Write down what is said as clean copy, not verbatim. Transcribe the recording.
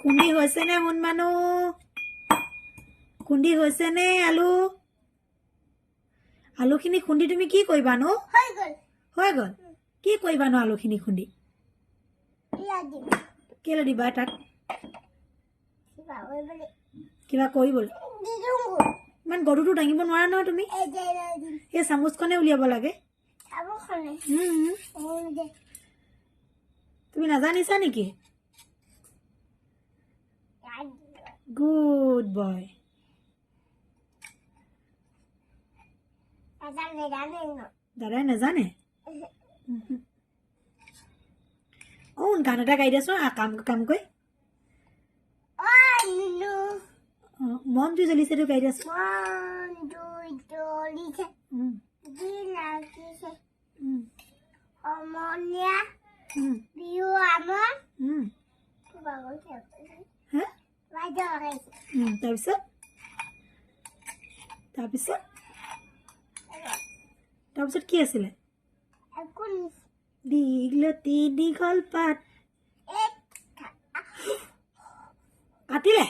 খুন্দি হৈছে নে সোণ মানুহ খুন্দি হৈছে নে আলু আলুখিনি খুন্দি তুমি কি কৰিবা নো হৈ গ'ল কি কৰিবা নো আলুখিনি খুন্দি কেলৈ দিবা তাক কিবা কৰিবলৈ ইমান গৰুটো দাঙিব নোৱাৰা নহয় তুমি এই চামুচখনে উলিয়াব লাগে তুমি নাজানিছা নেকি গুড বয় দাদাই নাজানে গান এটা গাই দিয়াচোন কাম কৰি মন জুই জ্বলিছেতো গাই দিয়াচোন তাৰপিছত কি আছিলে দীঘলতি দীঘল পাত কাটিলে